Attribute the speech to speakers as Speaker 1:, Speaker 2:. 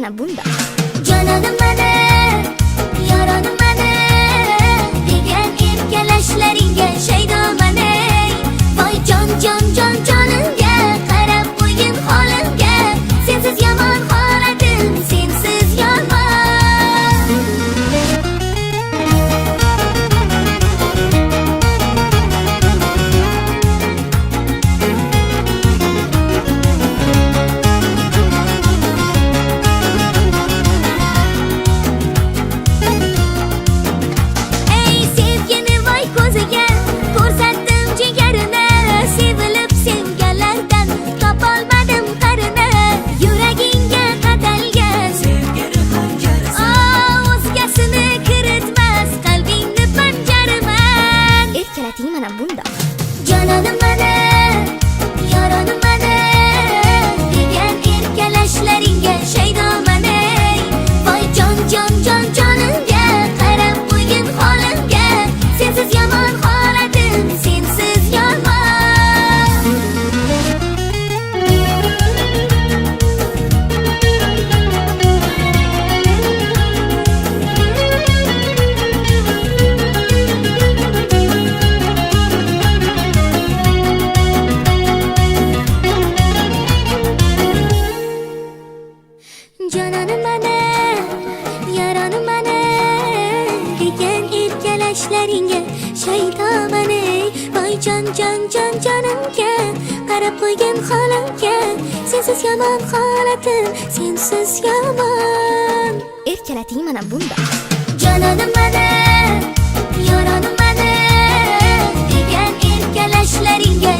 Speaker 1: mana bunda.
Speaker 2: Jonanim mana, yoronim mana degan erkalashlaringga shaydoman ey. Voy jon jonimga qarab qo'ygin holimga. Sensiz yomon holatim, sensiz yomon.
Speaker 1: Mana bunda.
Speaker 2: Jonanim mana, yoronim mana degan erkalashlaringga shaydoman ey. Voy jon jonimga qarab qo'ygin holimga. Sensiz yomon holatim, sensiz yomon. Jonanim mana, yoronim mana degan erkalashlaringga shaydoman ey. Voy jon jonimga qarab qo'ygin holimga. Sensiz yomon holatim, sensiz yomon.
Speaker 1: Erkalating mana bunda.
Speaker 2: Jonanim mana, yoronim mana degan erkalashlaringga